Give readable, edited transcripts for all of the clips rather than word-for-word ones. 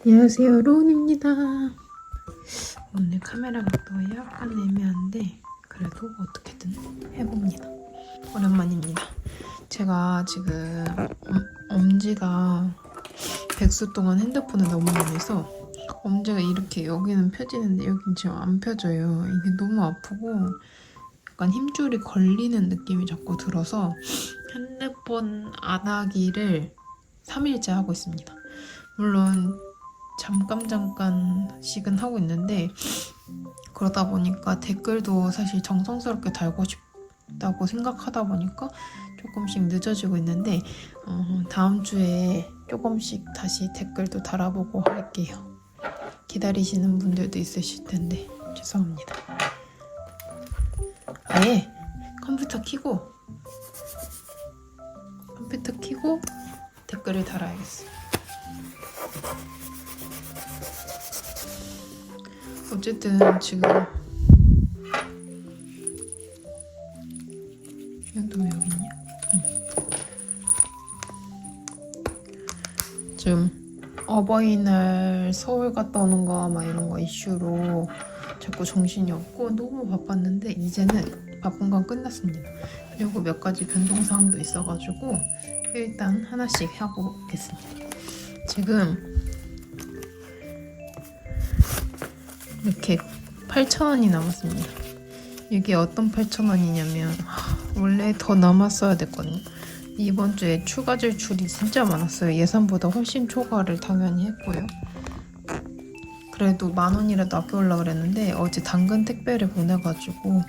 안녕하세요, 로운입니다. 오늘 카메라 각도가 약간 애매한데 그래도 어떻게든 해봅니다. 오랜만입니다. 제가 지금 엄지가 백수 동안 핸드폰을 너무 많이 해서 엄지가 이렇게 여기는 펴지는데 여긴 지금 안 펴져요. 이게 너무 아프고 약간 힘줄이 걸리는 느낌이 자꾸 들어서 핸드폰 안 하기를 3일째 하고 있습니다. 물론 잠깐씩은 하고 있는데 그러다 보니까 댓글도 사실 정성스럽게 달고 싶다고 생각하다 보니까 조금씩 늦어지고 있는데 다음 주에 조금씩 다시 댓글도 달아보고 할게요. 기다리시는 분들도 있으실 텐데 죄송합니다. 아예 컴퓨터 켜고 댓글을 달아야겠어요. 어쨌든 지금 너 왜 여기 있냐? 지금 어버이날 서울 갔다 오는 거 막 이런 거 이슈로 자꾸 정신이 없고 너무 바빴는데 이제는 바쁜 건 끝났습니다. 그리고 몇 가지 변동사항도 있어가지고 일단 하나씩 하고 오겠습니다. 지금 이렇게 8,000원이 남았습니다. 이게 어떤 8,000원이냐면 원래 더 남았어야 됐거든요. 이번 주에 추가 지출이 진짜 많았어요. 예산보다 훨씬 초과를 당연히 했고요. 그래도 10,000원이라도 아껴오려고 그랬는데 어제 당근 택배를 보내가지고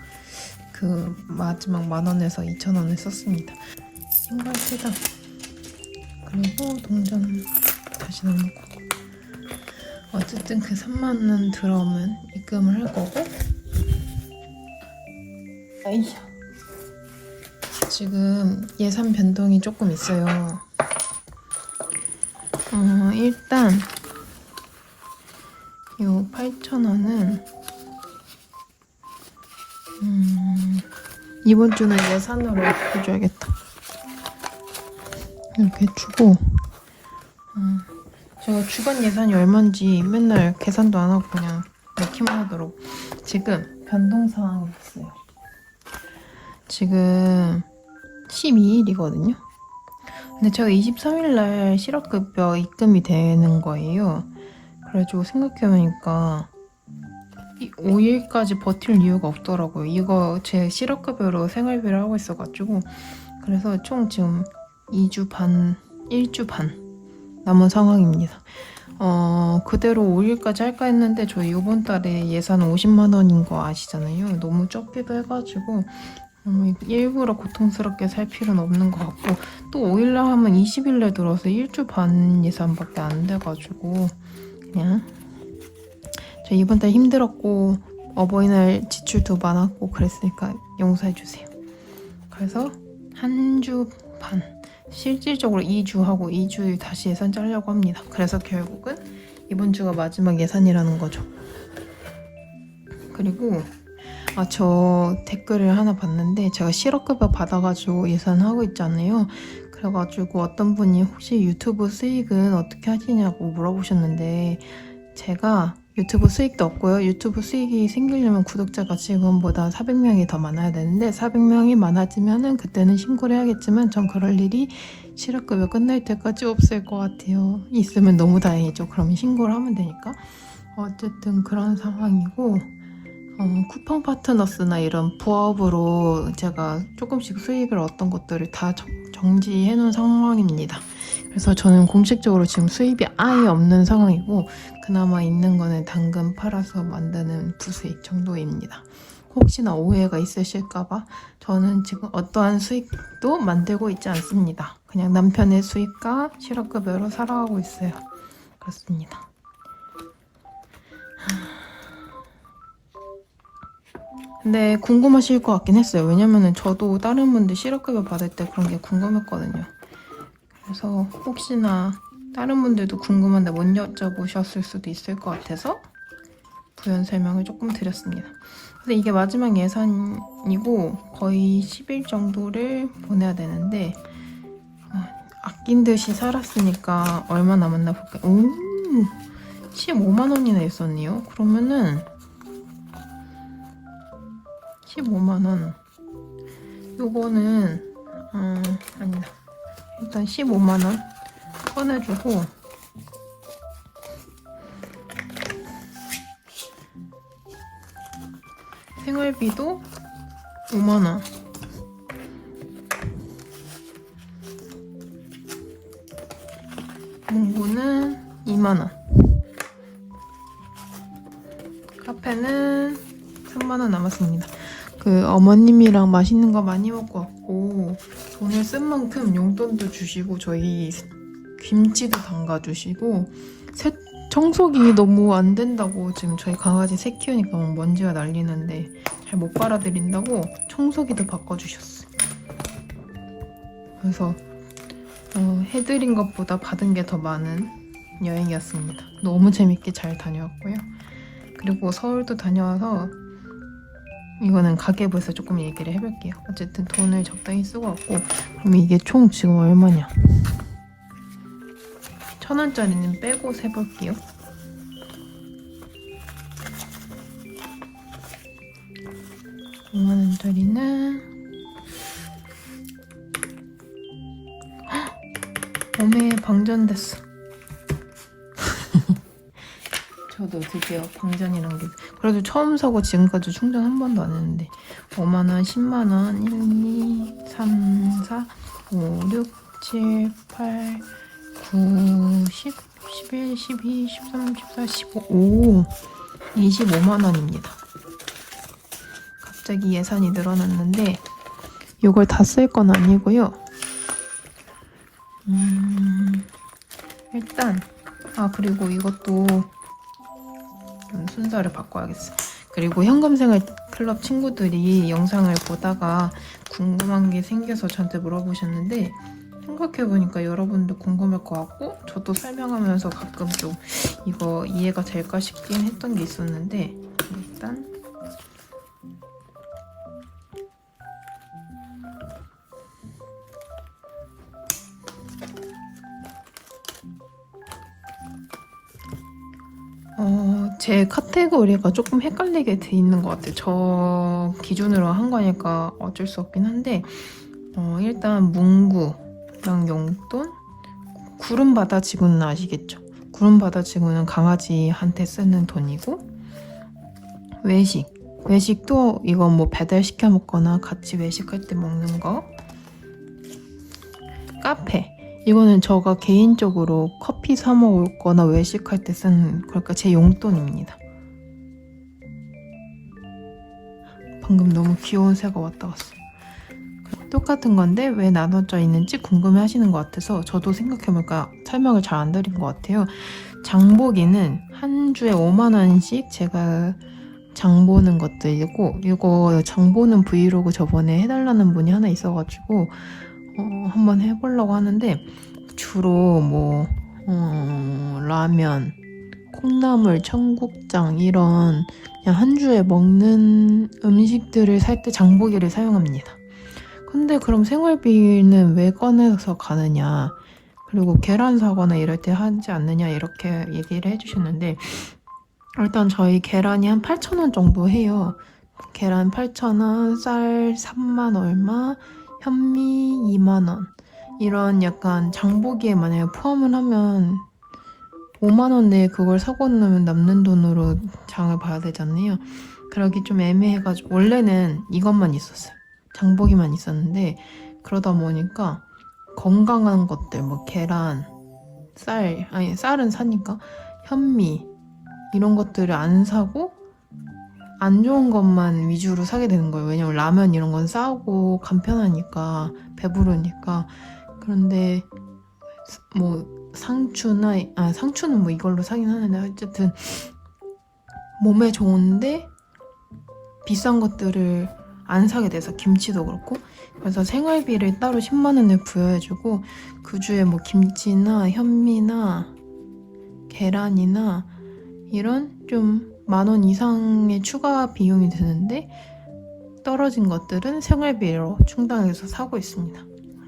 그 마지막 10,000원에서 2,000원을 썼습니다. 신발 세장 그리고 동전 다시 넣어놓고 어쨌든 그 3만원 들어오면 입금을 할 거고 아이샤 지금 예산 변동이 조금 있어요. 일단 요 8,000원은 이번 주는 예산으로 해줘야겠다. 이렇게 주고 제가 주간 예산이 얼마인지 맨날 계산도 안 하고 그냥 넣기만 하도록 지금 변동 상황이 있어요. 지금 12일이거든요. 근데 제가 23일날 실업급여 입금이 되는 거예요. 그래가지고 생각해보니까 5일까지 버틸 이유가 없더라고요. 이거 제 실업급여로 생활비를 하고 있어가지고 그래서 총 지금 2주 반, 1주 반 남은 상황입니다. 그대로 5일까지 할까 했는데 저희 이번 달에 예산 50만 원인 거 아시잖아요. 너무 적기도 해가지고 일부러 고통스럽게 살 필요는 없는 것 같고 또 5일날 하면 20일날 들어서 1주 반 예산밖에 안 돼가지고 그냥 저 이번 달 힘들었고 어버이날 지출도 많았고 그랬으니까 용서해주세요. 그래서 한 주 반 실질적으로 2주 하고 2주 다시 예산 짜려고 합니다. 그래서 결국은 이번 주가 마지막 예산이라는 거죠. 그리고 저 댓글을 하나 봤는데 제가 실업급여 받아가지고 예산하고 있잖아요. 그래가지고 어떤 분이 혹시 유튜브 수익은 어떻게 하시냐고 물어보셨는데 제가 유튜브 수익도 없고요. 유튜브 수익이 생기려면 구독자가 지금보다 400명이 더 많아야 되는데 400명이 많아지면은 그때는 신고를 해야겠지만 전 그럴 일이 실업급여 끝날 때까지 없을 것 같아요. 있으면 너무 다행이죠. 그러면 신고를 하면 되니까. 어쨌든 그런 상황이고 쿠팡 파트너스나 이런 부업으로 제가 조금씩 수익을 얻던 것들을 다 정지해 놓은 상황입니다. 그래서 저는 공식적으로 지금 수입이 아예 없는 상황이고 그나마 있는 거는 당근 팔아서 만드는 부수익 정도입니다. 혹시나 오해가 있으실까봐 저는 지금 어떠한 수익도 만들고 있지 않습니다. 그냥 남편의 수익과 실업급여로 살아가고 있어요. 그렇습니다. 근데 궁금하실 것 같긴 했어요. 왜냐면은 저도 다른 분들 실업급여 받을 때 그런 게 궁금했거든요. 그래서 혹시나 다른 분들도 궁금한데 못 여쭤보셨을 수도 있을 것 같아서 부연 설명을 조금 드렸습니다. 근데 이게 마지막 예산이고 거의 10일 정도를 보내야 되는데 아낀 듯이 살았으니까 얼마 남았나 볼게요. 15만 원이나 있었네요. 그러면은 15만 원. 요거는 아니다. 일단 15만 원 꺼내주고 생활비도 5만 원. 문구는 2만 원. 카페는 3만 원 남았습니다. 그 어머님이랑 맛있는 거 많이 먹고 왔고 돈을 쓴 만큼 용돈도 주시고 저희 김치도 담가주시고 청소기 너무 안 된다고 지금 저희 강아지 새 키우니까 막 먼지가 날리는데 잘 못 빨아들인다고 청소기도 바꿔주셨어요. 그래서 해드린 것보다 받은 게 더 많은 여행이었습니다. 너무 재밌게 잘 다녀왔고요. 그리고 서울도 다녀와서 이거는 가계부에서 조금 얘기를 해볼게요. 어쨌든 돈을 적당히 쓰고 왔고 그럼 이게 총 지금 얼마냐? 1,000원짜리는 빼고 세볼게요. 5만원짜리는 어메 방전됐어. 저도 드디어 방전이란 게 그래도 처음 사고 지금까지 충전 한 번도 안 했는데 5만원, 10만원, 1, 2, 3, 4, 5, 6, 7, 8, 9, 10, 11, 12, 13, 14, 15, 오 25만원입니다. 갑자기 예산이 늘어났는데 이걸 다 쓸 건 아니고요. 일단 그리고 이것도 좀 순서를 바꿔야겠어. 그리고 현금생활 클럽 친구들이 영상을 보다가 궁금한 게 생겨서 저한테 물어보셨는데 생각해보니까 여러분도 궁금할 것 같고 저도 설명하면서 가끔 좀 이거 이해가 될까 싶긴 했던 게 있었는데 일단 제 카테고리가 조금 헷갈리게 돼 있는 것 같아요. 저 기준으로 한 거니까 어쩔 수 없긴 한데 일단 문구랑 용돈, 구름바다지구는 아시겠죠? 구름바다지구는 강아지한테 쓰는 돈이고 외식도 이건 뭐 배달 시켜 먹거나 같이 외식할 때 먹는 거. 카페 이거는 제가 개인적으로 커피 사 먹거나 외식할 때 쓰는 그러니까 제 용돈입니다. 방금 너무 귀여운 새가 왔다 갔어. 똑같은 건데 왜 나눠져 있는지 궁금해 하시는 것 같아서 저도 생각해보니까 설명을 잘 안 드린 것 같아요. 장보기는 한 주에 5만 원씩 제가 장보는 것들이고 이거 장보는 브이로그 저번에 해달라는 분이 하나 있어가지고 한번 해보려고 하는데 주로 뭐 라면, 콩나물, 청국장 이런 그냥 한 주에 먹는 음식들을 살 때 장보기를 사용합니다. 근데 그럼 생활비는 왜 꺼내서 가느냐 그리고 계란 사거나 이럴 때 하지 않느냐 이렇게 얘기를 해주셨는데 일단 저희 계란이 한 8,000원 정도 해요. 계란 8,000원, 쌀 3만 얼마, 현미 2만원 이런 약간 장보기에 만약에 포함을 하면 5만원 내에 그걸 사고 나면 남는 돈으로 장을 봐야 되잖아요. 그러기 좀 애매해가지고 원래는 이것만 있었어요. 장보기만 있었는데 그러다 보니까 건강한 것들 뭐 계란, 쌀은 사니까 현미 이런 것들을 안 사고 안 좋은 것만 위주로 사게 되는 거예요. 왜냐면 라면 이런 건 싸고 간편하니까 배부르니까. 그런데 뭐 상추는 뭐 이걸로 사긴 하는데 어쨌든 몸에 좋은데 비싼 것들을 안 사게 돼서 김치도 그렇고 그래서 생활비를 따로 10만 원을 부여해주고 그 주에 뭐 김치나 현미나 계란이나 이런 좀 10,000원 이상의 추가 비용이 드는데 떨어진 것들은 생활비로 충당해서 사고 있습니다.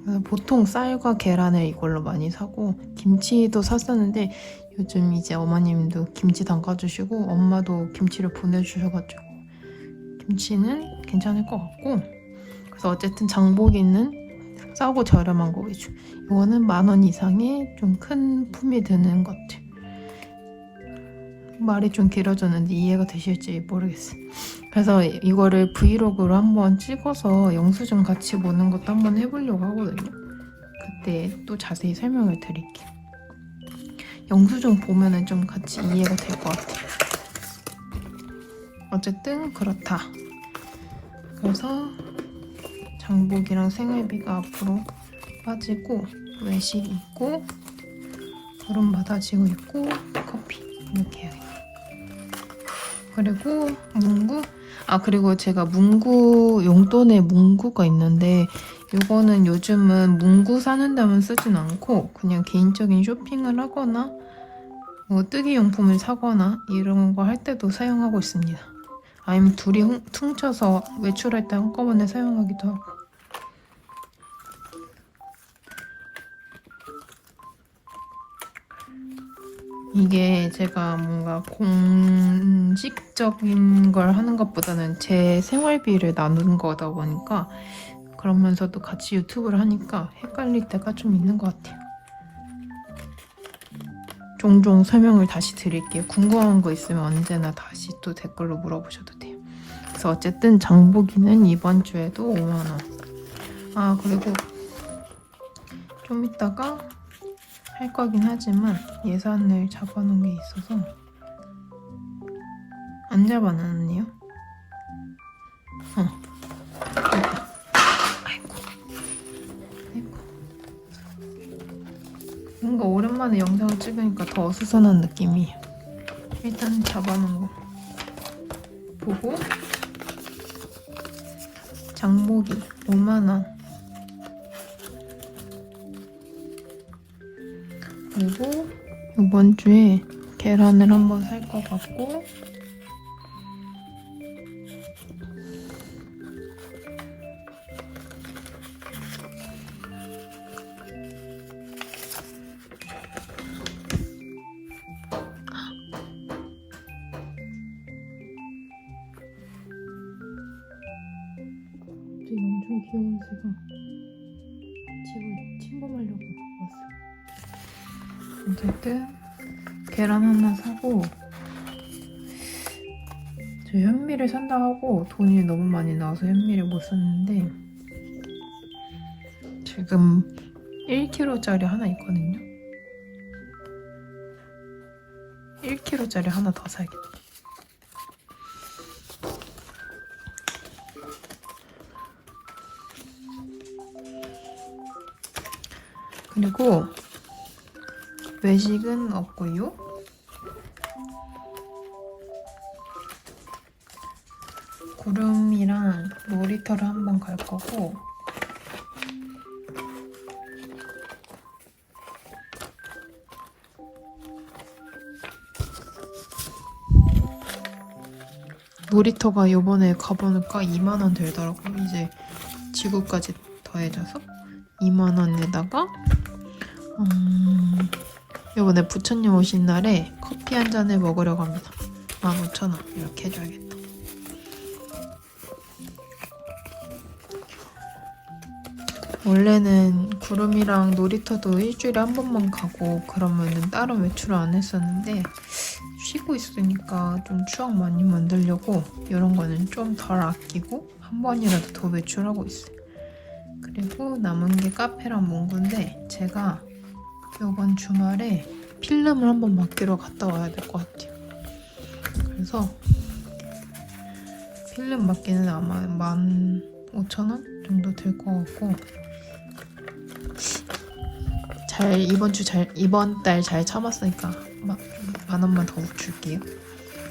그래서 보통 쌀과 계란을 이걸로 많이 사고 김치도 샀었는데 요즘 이제 어머님도 김치 담가주시고 엄마도 김치를 보내주셔가지고 김치는 괜찮을 것 같고 그래서 어쨌든 장보기는 싸고 저렴한 거 위주. 이거는 10,000원 이상의 좀 큰 품이 드는 것들. 말이 좀 길어졌는데 이해가 되실지 모르겠어요. 그래서 이거를 브이로그로 한번 찍어서 영수증 같이 보는 것도 한번 해보려고 하거든요. 그때 또 자세히 설명을 드릴게요. 영수증 보면은 좀 같이 이해가 될 것 같아요. 어쨌든 그렇다. 그래서 장복이랑 생활비가 앞으로 빠지고 외식이 있고 물은 받아지고 있고 커피 이렇게 해야겠다. 그리고 문구 그리고 제가 문구 용돈에 문구가 있는데 이거는 요즘은 문구 사는 데만 쓰진 않고 그냥 개인적인 쇼핑을 하거나 뭐 뜨개 용품을 사거나 이런 거 할 때도 사용하고 있습니다. 아니면 둘이 퉁쳐서 외출할 때 한꺼번에 사용하기도 하고. 이게 제가 뭔가 공식적인 걸 하는 것보다는 제 생활비를 나누는 거다 보니까 그러면서도 같이 유튜브를 하니까 헷갈릴 때가 좀 있는 것 같아요. 종종 설명을 다시 드릴게요. 궁금한 거 있으면 언제나 다시 또 댓글로 물어보셔도 돼요. 그래서 어쨌든 장보기는 이번 주에도 5,000원. 그리고 좀 이따가 할 거긴 하지만 예산을 잡아놓은 게 있어서 안 잡아놨네요. 아이고. 뭔가 오랜만에 영상을 찍으니까 더 어수선한 느낌이에요. 일단 잡아놓은 거 보고 장보기 5,000원 그리고 이번 주에 계란을 한번 살 것 같고 갑자기 엄청 귀여운 새가 집을 침범하려고 왔어요. 어쨌든 계란 하나 사고 저 현미를 산다 하고 돈이 너무 많이 나와서 현미를 못 샀는데 지금 1kg짜리 하나 있거든요. 1kg짜리 하나 더 사야겠다. 그리고 외식은 없고요. 구름이랑 놀이터를 한번 갈 거고 놀이터가 요번에 가보니까 20,000원 들더라고요. 이제 지구까지 더해져서 20,000원에다가 요번에 부처님 오신 날에 커피 한 잔을 먹으려고 합니다. 15,000원 이렇게 해줘야겠다. 원래는 구름이랑 놀이터도 일주일에 한 번만 가고 그러면은 다른 외출을 안 했었는데 쉬고 있으니까 좀 추억 많이 만들려고 이런 거는 좀 덜 아끼고 한 번이라도 더 외출하고 있어요. 그리고 남은 게 카페랑 문구인데 제가 이번 주말에 필름을 한번 맡기러 갔다 와야 될 것 같아요. 그래서 필름 맡기는 아마 15,000원 정도 될 것 같고 이번 달 잘 참았으니까 10,000원만 더 줄게요.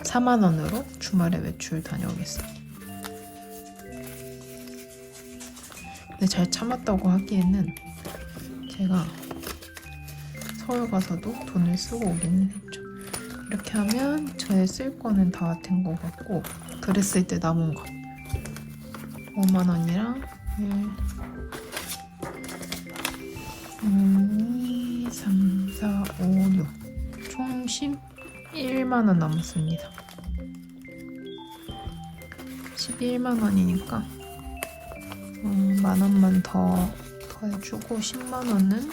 40,000원으로 주말에 외출 다녀오겠습니다. 근데 잘 참았다고 하기에는 제가 서울 가서도 돈을 쓰고 오기는 했죠. 이렇게 하면 저의 쓸 거는 다 된 것 같고 그랬을 때 남은 거 50,000원이랑 2, 3, 4, 5, 6 총 11만원 남았습니다. 11만원이니까 만원만 더 해주고 10만원은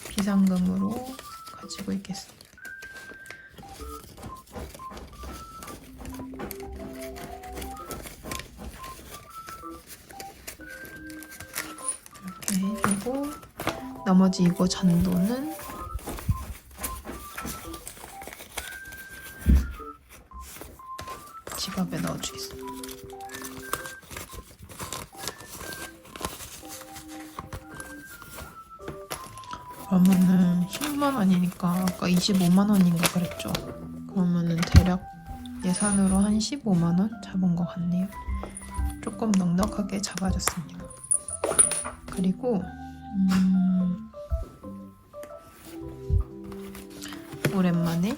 비상금으로 가지고 있겠습니다. 이렇게 해주고 나머지 이거 잔돈은 지갑에 넣어주겠습니다. 그러면은 10만원이니까 아까 25만원인가 그랬죠? 그러면은 대략 예산으로 한 15만원 잡은 것 같네요. 조금 넉넉하게 잡아줬습니다. 그리고 오랜만에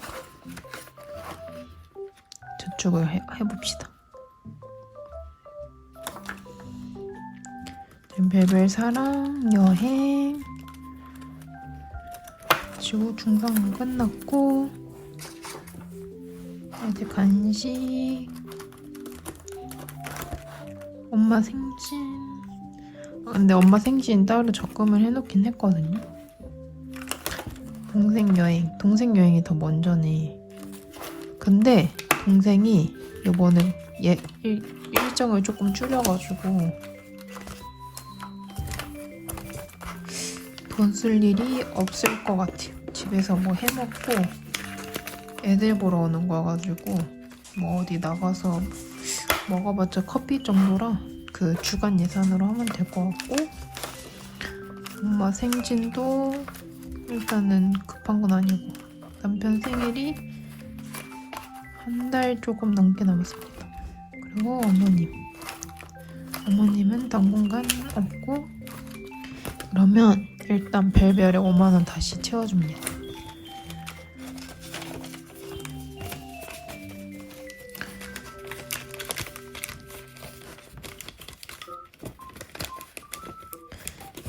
저축을 해봅시다. 별별 사랑, 여행 그리고 중상은 끝났고 이제 간식, 엄마 생신. 근데 엄마 생신 따로 적금을 해놓긴 했거든요. 동생 여행이 더 먼저네. 근데 동생이 이번에 일정을 조금 줄여가지고 돈 쓸 일이 없을 것 같아요. 집에서 뭐 해먹고 애들 보러 오는 거여가지고 뭐 어디 나가서 먹어봤자 커피 정도라 그 주간 예산으로 하면 될 것 같고, 엄마 생신도 일단은 급한 건 아니고 남편 생일이 한 달 조금 넘게 남았습니다. 그리고 어머님은 당분간 없고, 그러면 일단 별별에 5만원 다시 채워줍니다.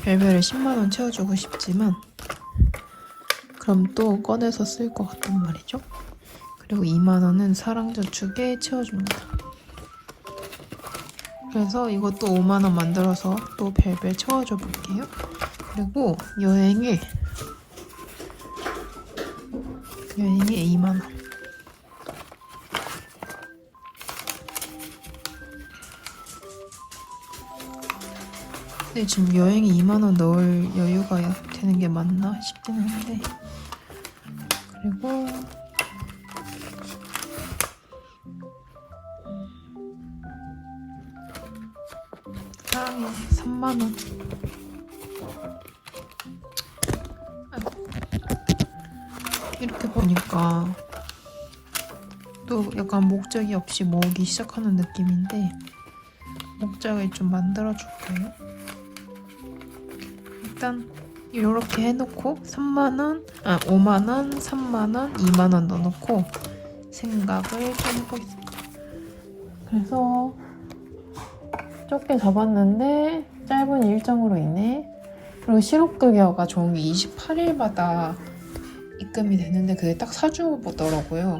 별별에 10만원 채워주고 싶지만 그럼 또 꺼내서 쓸 것 같단 말이죠. 그리고 2만원은 사랑저축에 채워줍니다. 그래서 이것도 5만원 만들어서 또 별별 채워줘 볼게요. 그리고 여행에 2만원. 근데 지금 여행에 2만원 넣을 여유가 되는 게 맞나 싶긴 한데, 그리고 사랑해 3만원. 이렇게 보니까 또 약간 목적이 없이 모으기 시작하는 느낌인데, 목적을 좀 만들어줄게요. 일단 이렇게 해놓고 5만원, 3만원, 2만원 넣어놓고 생각을 좀 해보겠습니다. 그래서 적게 잡았는데 짧은 일정으로 인해, 그리고 실업급여가 좋은 게 28일마다 입금이 되는데 그게 딱 4주 보더라고요.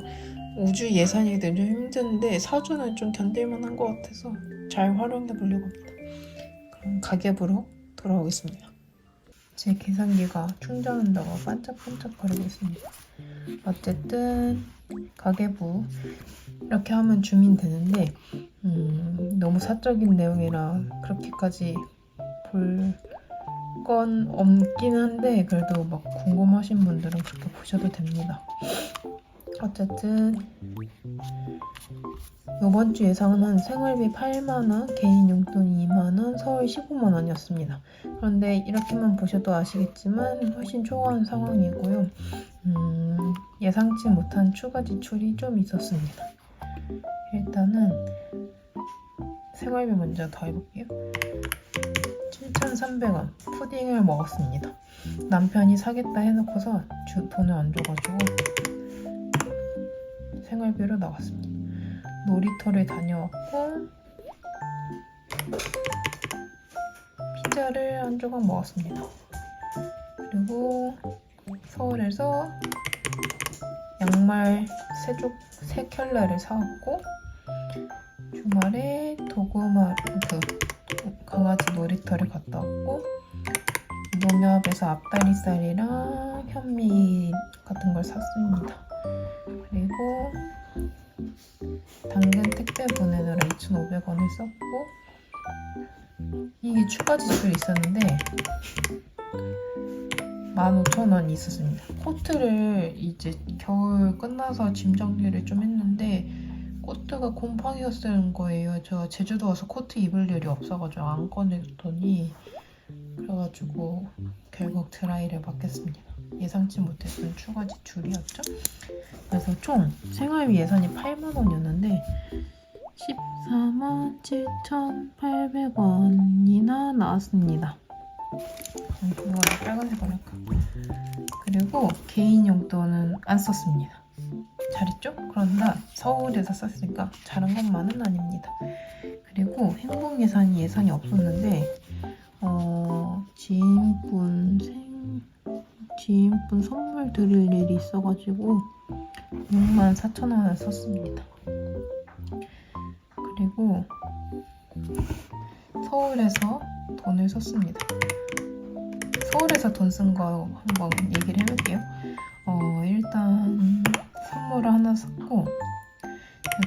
5주 예산이 좀 힘든데 4주는 좀 견딜만한 것 같아서 잘 활용해 보려고 합니다. 그럼 가계부로 돌아오겠습니다. 제 계산기가 충전한다고 반짝반짝거리고 있습니다. 어쨌든 가계부 이렇게 하면 주민 되는데 너무 사적인 내용이라 그렇게까지 볼 건 없긴 한데, 그래도 막 궁금하신 분들은 그렇게 보셔도 됩니다. 어쨌든 이번 주 예상은 생활비 8만원, 개인 용돈 2만원, 서울 15만원이었습니다. 그런데 이렇게만 보셔도 아시겠지만 훨씬 초과한 상황이고요. 예상치 못한 추가 지출이 좀 있었습니다. 일단은 생활비 먼저 더 해볼게요. 7,300원 푸딩을 먹었습니다. 남편이 사겠다 해놓고서 돈을 안 줘가지고 생활비로 나갔습니다. 놀이터를 다녀왔고 피자를 한 조각 먹었습니다. 그리고 서울에서 양말 세 켤레를 사왔고, 주말에 도구마 강아지 놀이터를 갔다 왔고, 농협에서 앞다리살이랑 현미 같은 걸 샀습니다. 그리고 당근 택배 보내느라 2,500원을 썼고, 이게 추가 지출이 있었는데 15,000원이 있었습니다. 코트를 이제 겨울 끝나서 짐 정리를 좀 했는데 코트가 곰팡이였는 거예요. 저 제주도 와서 코트 입을 일이 없어가지고 안 꺼냈더니, 그래가지고 결국 드라이를 맡겼습니다. 예상치 못했던 추가 지출이었죠. 그래서 총 생활비 예산이 8만원이었는데 147,800원이나 나왔습니다. 이거를 빨간색으로 할까? 그리고 개인 용돈은 안 썼습니다. 잘했죠? 그런데 서울에서 썼으니까 잘한 것만은 아닙니다. 그리고 행복 예산이 없었는데 지인분 선물 드릴 일이 있어가지고 64,000원을 썼습니다. 그리고 서울에서 돈을 썼습니다. 서울에서 돈 쓴 거 한번 얘기를 해볼게요. 일단 선물을 하나 샀고,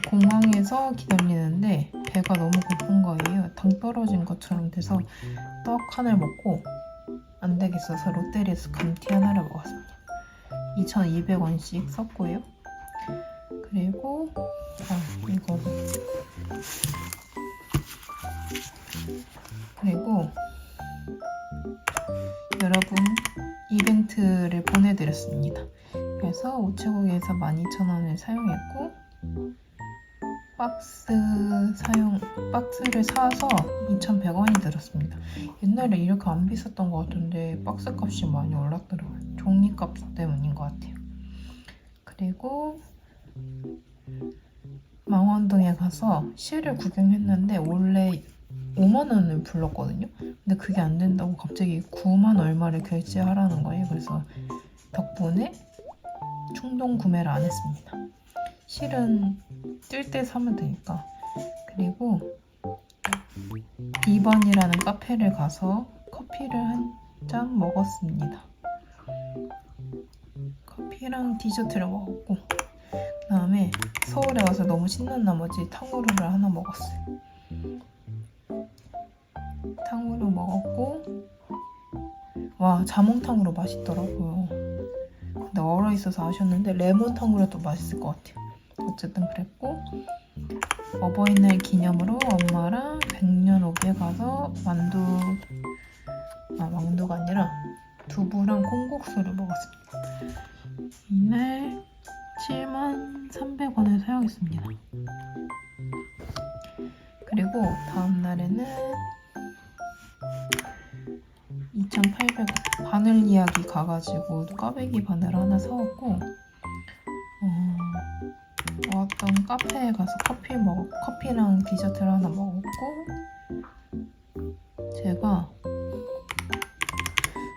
공항에서 기다리는데 배가 너무 고픈 거예요. 당 떨어진 것처럼 돼서 떡 하나를 먹고 안 되겠어서 롯데리아에서 감튀 하나를 먹었습니다. 2,200원씩 썼고요. 그리고 이거 그리고 여러분 이벤트를 보내드렸습니다. 그래서 우체국에서 12,000원을 사용했고, 박스를 사서 2,100원이 들었습니다. 옛날에 이렇게 안 비쌌던 것 같은데 박스 값이 많이 올랐더라고요. 종이값 때문인 것 같아요. 그리고 망원동에 가서 실을 구경했는데 원래 5만원을 불렀거든요. 근데 그게 안 된다고 갑자기 9만 얼마를 결제하라는 거예요. 그래서 덕분에 충동 구매를 안 했습니다. 실은 뜰 때 사면 되니까. 그리고 2번이라는 카페를 가서 커피를 한 잔 먹었습니다. 커피랑 디저트를 먹었고, 그 다음에 서울에 와서 너무 신난 나머지 탕후루를 하나 먹었어요. 탕후루 먹었고, 와, 자몽탕후루 맛있더라고요. 근데 얼어 있어서 아쉬웠는데 레몬 탕후루도 맛있을 것 같아요. 어쨌든 그랬고, 어버이날 기념으로 엄마랑 백년옥에 가서 만두가 아니라 두부랑 콩국수를 먹었습니다. 이날 73,300원을 사용했습니다. 그리고 다음 날에는 2,800원 바늘 이야기 가가지고 꽈배기 바늘 하나 사왔고, 어떤 카페에 가서 커피랑 디저트를 하나 먹었고, 제가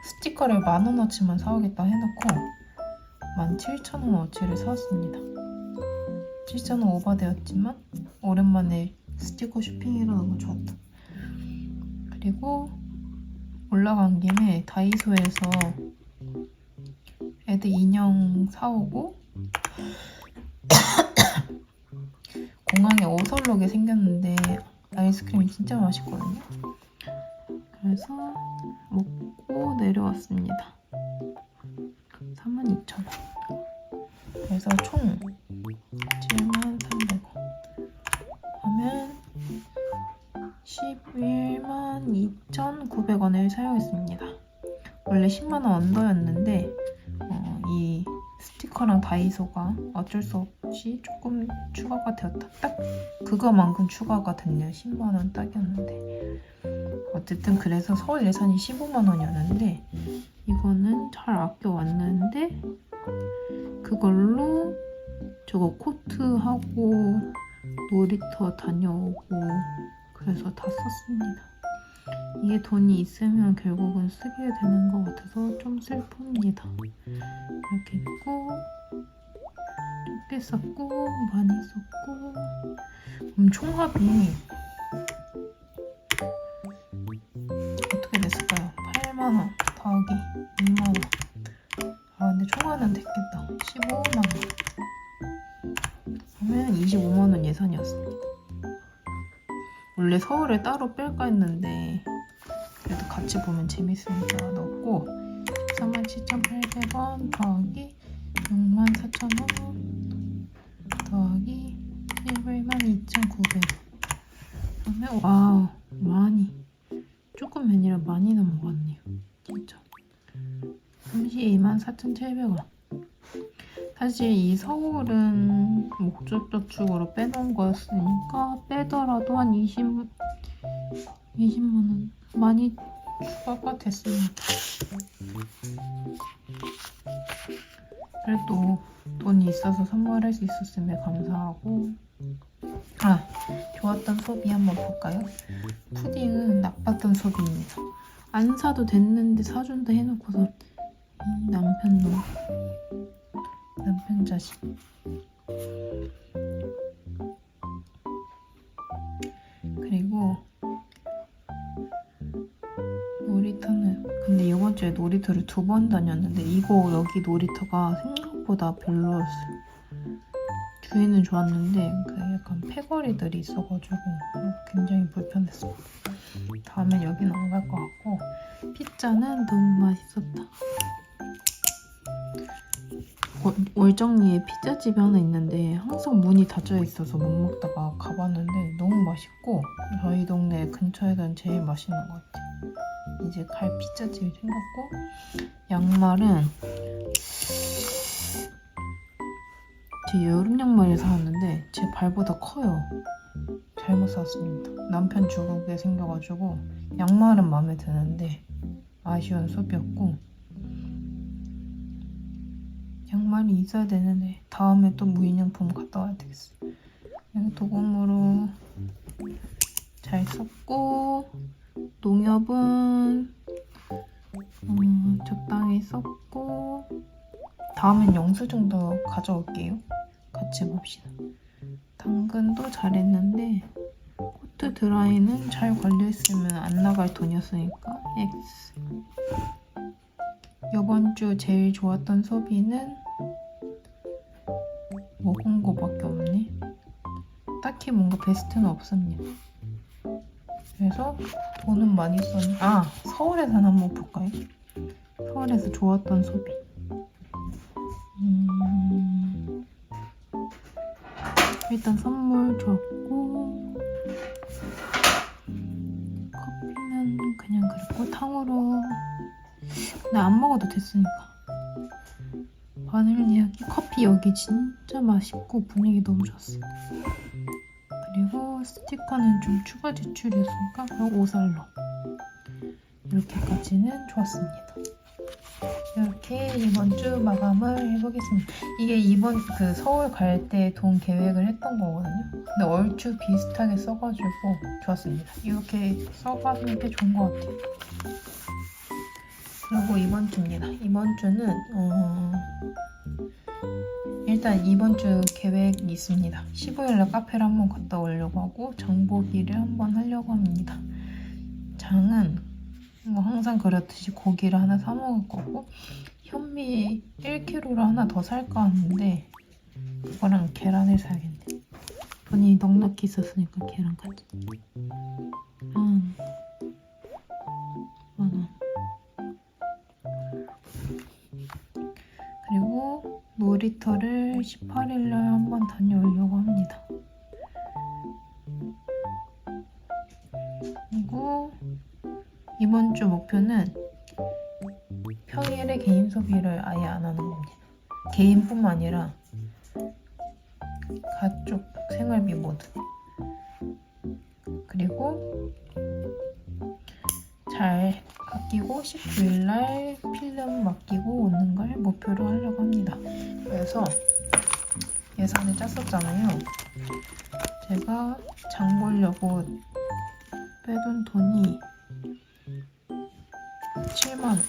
스티커를 10,000원어치만 사오겠다 해놓고 17,000원어치를 사왔습니다. 7,000원 오버되었지만 오랜만에 스티커 쇼핑이라는 건 좋았다. 그리고 올라간 김에 다이소에서 애들 인형 사오고, 공항에 오설록이 생겼는데 아이스크림이 진짜 맛있거든요. 그래서 먹고 내려왔습니다. 32,000원. 그래서 총 73,300원 하면 112,900원을 사용했습니다. 원래 10만원 언더였는데 이 스티커랑 다이소가 어쩔 수 없이 조금 추가가 되었다. 딱 그거만큼 추가가 됐네요. 10만원 딱이었는데. 어쨌든 그래서 서울 예산이 15만원이었는데 이거는 잘 아껴왔는데, 그걸로 저거 코트하고 놀이터 다녀오고 그래서 다 썼습니다. 이게 돈이 있으면 결국은 쓰게 되는 것 같아서 좀 슬픕니다. 이렇게 있고 적게 썼고 많이 썼고 총합이 어떻게 됐을까요? 8만원 더하기 2만원. 아 근데 총합은 됐겠다. 15만원 하면 25만원 예산이었습니다. 원래 서울에 따로 뺄까 했는데 그래도 같이 보면 재밌으니까 넣었고 147,800원 더하기 64,000원 더하기 112,900원 하면 와우 많이 조금 아니라 많이 넘어갔네요. 진짜 32,4,700원. 사실 이 서울은 목적저축으로 빼놓은 거였으니까 빼더라도 한 20만원 많이 추가가 됐습니다. 그래도 돈이 있어서 선물할 수 있었음에 감사하고 좋았던 소비 한번 볼까요? 푸딩은 나빴던 소비입니다. 안 사도 됐는데 사준다 해놓고서 이 남편 자식 그리고 놀이터는 근데 이번 주에 놀이터를 2번 다녔는데 이거 여기 놀이터가 생각보다 별로였어요. 주인은 좋았는데 그 약간 패거리들이 있어가지고 굉장히 불편했습니다. 다음엔 여기는 안 갈 것 같고 피자는 너무 맛있었다. 월정리에 피자집이 하나 있는데 항상 문이 닫혀 있어서 못 먹다가 가봤는데 너무 맛있고 저희 동네 근처에는 제일 맛있는 것 같아요. 이제 갈 피자집이 생겼고 양말은 제 여름 양말을 사왔는데 제 발보다 커요. 잘못 샀습니다. 남편 주걱에 생겨가지고 양말은 마음에 드는데 아쉬운 소비였고 양말이 있어야 되는데 다음에 또 무인양품 갔다 와야 되겠어. 여기 도금으로 잘 썼고 농협은 적당히 썼고 다음엔 영수증 더 가져올게요. 같이 봅시다. 당근도 잘했는데 코트 드라이는 잘 걸려있으면 안 나갈 돈이었으니까 X. 이번 주 제일 좋았던 소비는 먹은 거밖에 없네. 딱히 뭔가 베스트는 없습니다. 그래서 돈은 많이 썼는데 서울에서 한번 볼까요? 서울에서 좋았던 소비 일단 선물 좋았고 커피는 그냥 그랬고 탕후루 근데 안 먹어도 됐으니까 바늘 이야기 커피 여기 진짜 맛있고 분위기 너무 좋았어요. 그리고 스티커는 좀 추가 지출이었으니까 5살로 이렇게까지는 좋았습니다. 이렇게 이번 주 마감을 해보겠습니다. 이게 이번 그 서울 갈 때 돈 계획을 했던 거거든요. 근데 얼추 비슷하게 써가지고 좋았습니다. 이렇게 써가는 게 좋은 것 같아요. 그리고 이번 주입니다. 이번 주는 일단 이번 주 계획이 있습니다. 15일날 카페를 한번 갔다 오려고 하고 장보기를 한번 하려고 합니다. 장은 뭐 항상 그렇듯이 고기를 하나 사 먹을 거고 현미 1kg를 하나 더 살까 하는데 그거랑 계란을 사야겠네. 돈이 넉넉히 있었으니까 계란까지. 그리고 놀이터를 18일날 한번 다녀오려고 합니다. 그리고 이번 주 목표는 평일에 개인 소비를 아예 안 하는 겁니다. 개인뿐만 아니라 가족 생활비 모두. 그리고 잘 아끼고 19일날 필름 맡기고 오는 걸 목표로 하려고 합니다. 그래서 예산을 짰었잖아요. 제가 장 보려고 빼둔 돈이 7만원.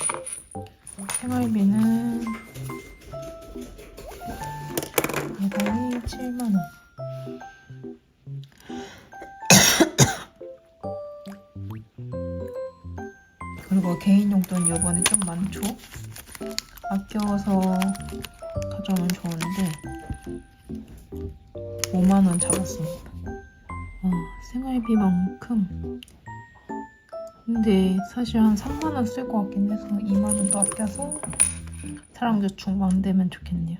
생활비는 매달이 7만원. 그리고 개인 용돈 요번에 좀 많죠? 아껴서 가져오면 좋은데 5만원 잡았습니다. 생활비만큼 근데 사실 한 3만원 쓸 것 같긴 해서 2만원 더 아껴서 사랑저축 만들면 좋겠네요.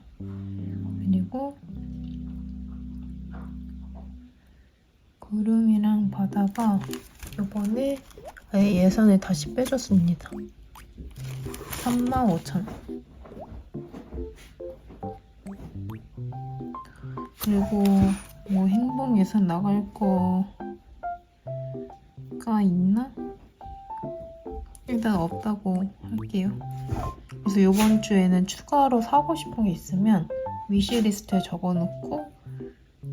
그리고 구름이랑 바다가 이번에 아예 예산을 다시 빼줬습니다. 35,000원. 그리고 뭐 행복 예산 나갈 거가 있나? 일단 없다고 할게요. 그래서 이번 주에는 추가로 사고 싶은 게 있으면 위시리스트에 적어놓고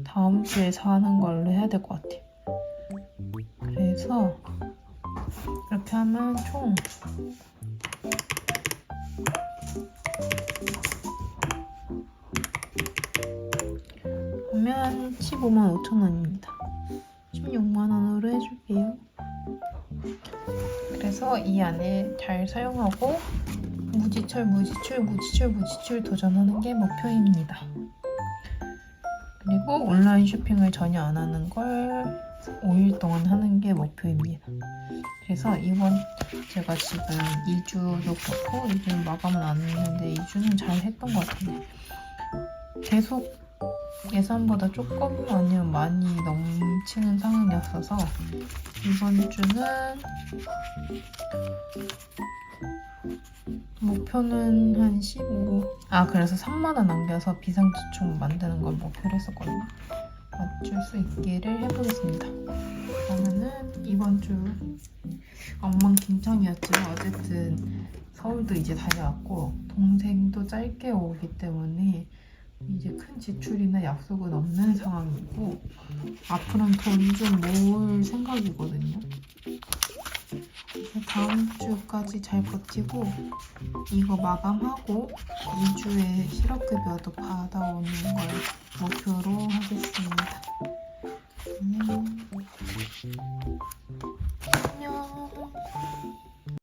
다음 주에 사는 걸로 해야 될 것 같아요. 그래서 이렇게 하면 총 하면 155,000원입니다. 16만원으로 해줄게요. 그래서 이 안에 잘 사용하고 무지출 도전하는 게 목표입니다. 그리고 온라인 쇼핑을 전혀 안 하는 걸 5일 동안 하는 게 목표입니다. 그래서 이번 제가 지금 2주도 그렇고 2주는 마감은 안 했는데 2주는 잘 했던 것 같은데 계속 예산보다 조금 아니면 많이 넘치는 상황이었어서 이번 주는 목표는 한 15. 그래서 3만원 남겨서 비상지출 만드는 걸 목표로 했었거든요. 맞출 수 있기를 해보겠습니다. 그러면은 이번 주 엉망진창이었지만 어쨌든 서울도 이제 다녀왔고 동생도 짧게 오기 때문에 이제 큰 지출이나 약속은 없는 상황이고 앞으로는 돈 좀 모을 생각이거든요. 그래서 다음 주까지 잘 버티고 이거 마감하고 2주에 실업급여도 받아오는 걸 목표로 하겠습니다.